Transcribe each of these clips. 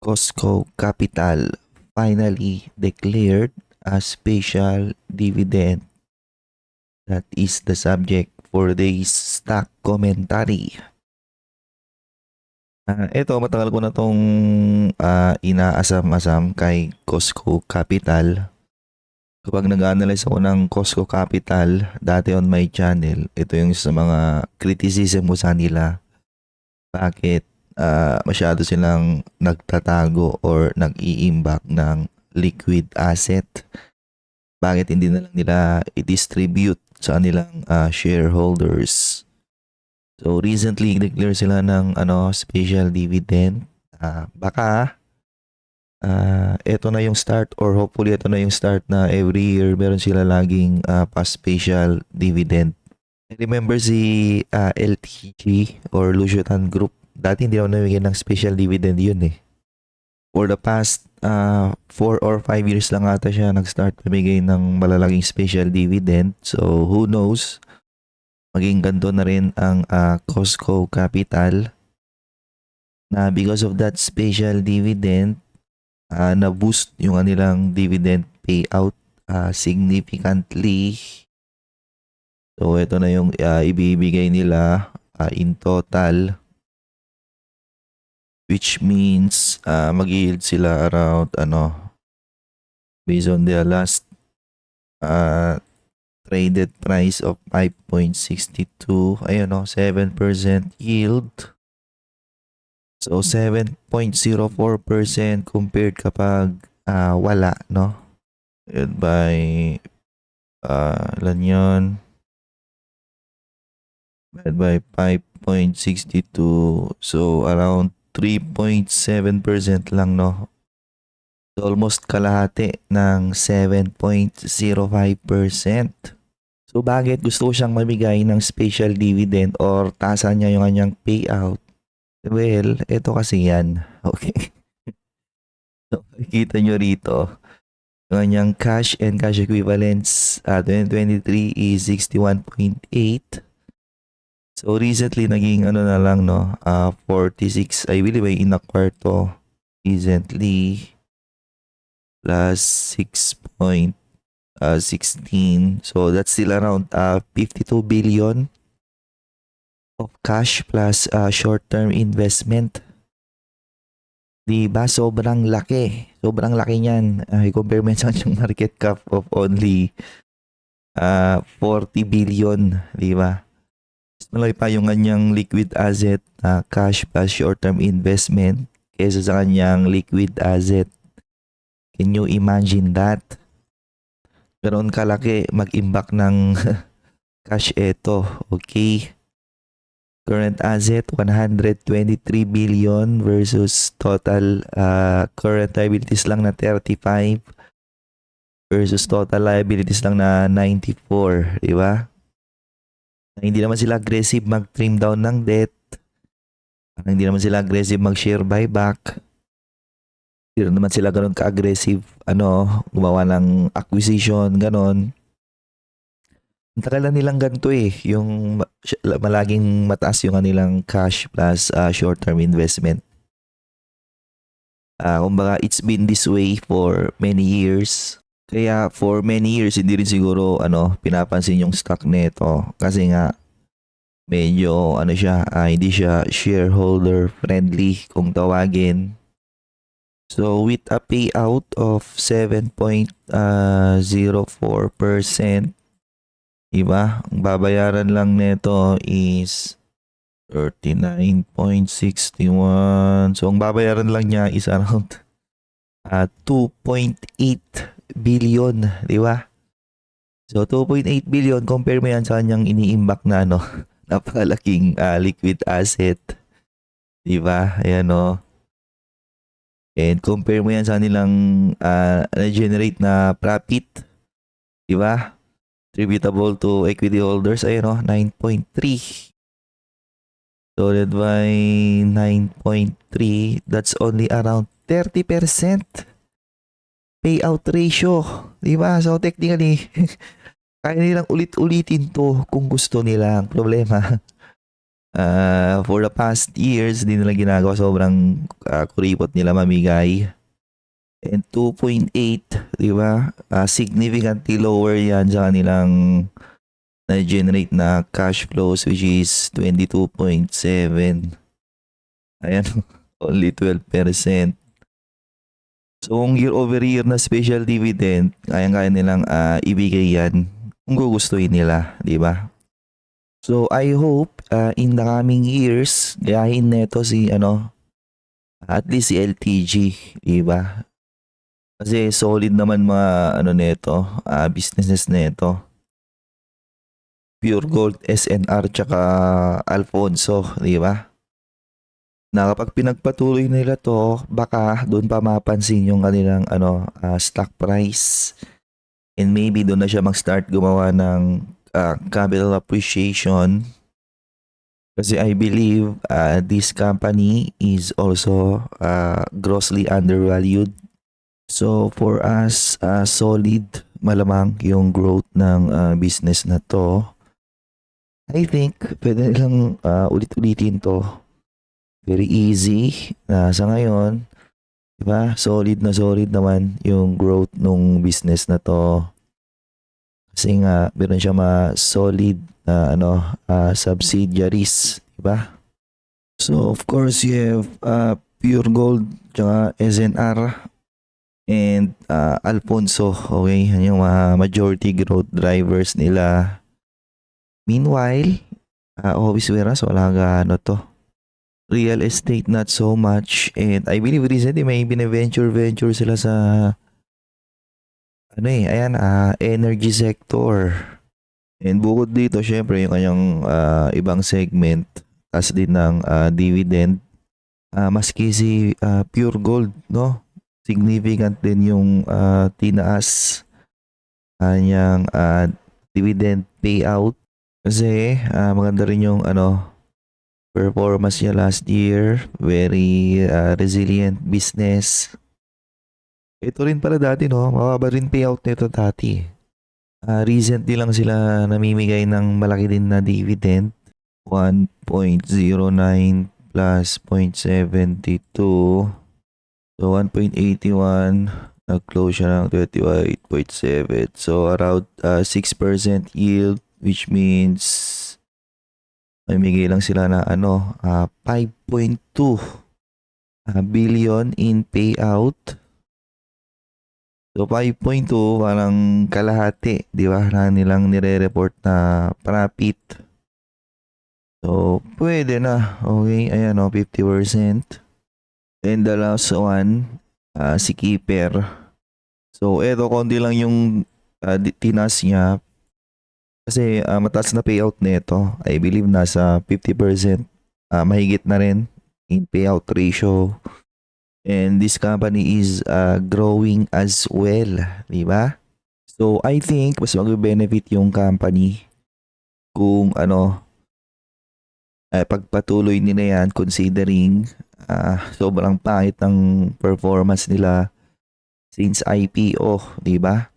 Costco Capital finally declared a special dividend. That is the subject for today's stock commentary. Ito, matagal ko na tong inaasam-asam kay Costco Capital. Kapag nag-analyze ako ng Costco Capital dati on my channel, ito yung sa mga criticism ko sa nila. Bakit masyado silang nagtatago or nag-iimbak ng liquid asset? Bakit hindi na lang nila i-distribute sa kanilang shareholders? So recently declare sila ng special dividend. Baka ito na yung start or hopefully ito na yung start na every year meron sila laging pa-special dividend. I remember si LTG or Lusiotan Group. Dati hindi naman namigyan ng special dividend yun eh. For the past 4 or 5 years lang ata siya nag-start mamigay ng malalaking special dividend. So who knows, maging ganito na rin ang Costco Capital na because of that special dividend, na-boost yung kanilang dividend payout significantly. So ito na yung ibibigay nila in total, which means mag-yield sila around based on their last traded price of 5.62, ayun 7% yield. So 7.04% compared kapag wala, no? By ilan yun? By 5.62, so around 3.7% lang, no? So almost kalahati ng 7.05%. So bakit gusto ko siyang mamigay ng special dividend or taasan niya yung kanyang payout? Well, ito kasi yan. Okay. So makikita nyo rito, yung kanyang cash and cash equivalents 2023 is 61.8. So recently naging na lang 46, I believe ay in-acquire to recently, plus 6.16. So that's still around 52 billion of cash plus short-term investment. Diba? Sobrang laki. Sobrang laki niyan. I-compare mo sa kanyang market cap of only 40 billion. Diba? Malaki pa yung kanyang liquid asset, cash plus short-term investment kaysa sa kanyang liquid asset. Can you imagine that? Ganon kalaki mag-imbak ng cash ito. Okay. Current asset 123 billion versus total current liabilities lang na 35 versus total liabilities lang na 94, di ba? Hindi naman sila aggressive mag-trim down ng debt. Hindi naman sila aggressive mag-share buyback. Hindi naman sila ganun ka-aggressive gumawa ng acquisition, ganon. Ang tagal na nilang ganito eh, yung malaging mataas yung kanilang cash plus short-term investment. Kumbaga, it's been this way for many years. Kaya for many years, hindi rin siguro pinapansin yung stock nito. Kasi nga, medyo siya, hindi siya shareholder friendly kung tawagin. So with a payout of 7.04%, diba? Ang babayaran lang nito is 39.61. So ang babayaran lang niya is around 2.8 billion, di ba? So 2.8 billion, compare mo yan sa kanyang iniimbak na napakalaking liquid asset. Di ba? Ayan And compare mo yan sa nilang na-generate na profit. Di ba? Attributable to equity holders, ayun 9.3. Divided by 9.3, that's only around 30% payout ratio. Di ba? So technically, kaya nilang ulit-ulitin to kung gusto nila. Ang problema, For the past years, di nila ginagawa. Sobrang kuripot nila mamigay. And 2.8, di ba? Significantly lower yan sa kanilang na-generate na cash flows, which is 22.7. Ayan, only 12%. So, kung year over year na special dividend, kaya nilang ibigay yan kung gugustuhin nila, di ba? So, I hope in the coming years, gayahin neto si at least si LTG, di ba? Kasi solid naman mga neto, businesses neto. Pure Gold, SNR, tsaka Alfonso, di ba? Na kapag pinagpatuloy nila to, baka doon pa mapansin yung kanilang stock price. And maybe doon na siya mag-start gumawa ng capital appreciation. Kasi I believe this company is also grossly undervalued. So for us, solid malamang yung growth ng business na to. I think pwede nilang ulit-ulitin to. Very easy. Sa ngayon, diba? Solid naman yung growth ng business na to. Kasi nga, meron siya solid na subsidiaries, diba? So, of course, you have Pure Gold, tsaka SNR, and Alfonso. Okay, yan yung majority growth drivers nila. Meanwhile, Office Warehouse, wala ka to. Real estate not so much, and I believe recently may venture sila sa energy sector. And bukod dito, syempre yung kanyang ibang segment as din ng dividend. Maski si Pure Gold, no? Significant din yung tinaas kanyang dividend payout. Kasi maganda rin yung performance niya last year. Very resilient business. Ito rin pala dati, no? Mababa rin payout nito dati. Recently lang sila namimigay ng malaki din na dividend. 1.09 plus 0.72. So 1.81. Nag-close siya ng 28.7. So around 6% yield, which means namimigay lang sila na 5.2 billion in payout. So 5.2 parang kalahati, di ba, na nilang nire-report na profit. So pwede na. Okay, ayan 50%. And the last one, si Keeper. So eto, konti lang yung tinas niya. Kasi mataas na payout nito. I believe nasa 50%. Mahigit na rin in payout ratio. And this company is growing as well, di ba? So I think mas mag-benefit yung company kung pagpatuloy nila yan, considering sobrang pangit ng performance nila since IPO, di ba?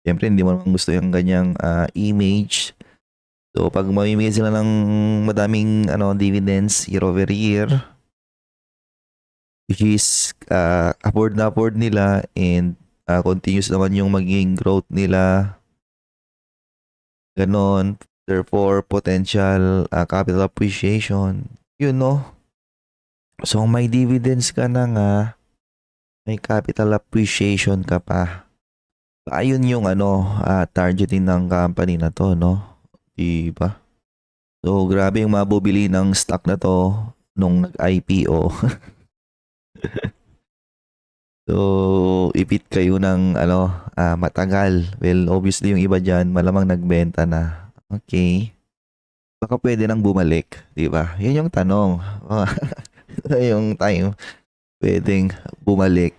Siyempre hindi mo naman gusto yung ganyang image. So pag mamimigay sila ng madaming dividends year over year, which is afford nila, and continuous naman yung magiging growth nila. Ganon. Therefore, potential capital appreciation. You know. So, may dividends ka na nga, may capital appreciation ka pa. Ayun yung targeting ng company na to, no? Diba? So, grabe yung mabubili ng stock na to nung nag-IPO. So, ipit kayo ng matagal. Well, obviously yung iba dyan, malamang nagbenta na. Okay. Baka pwede nang bumalik, di ba? Yun yung tanong. Yung time pwedeng bumalik.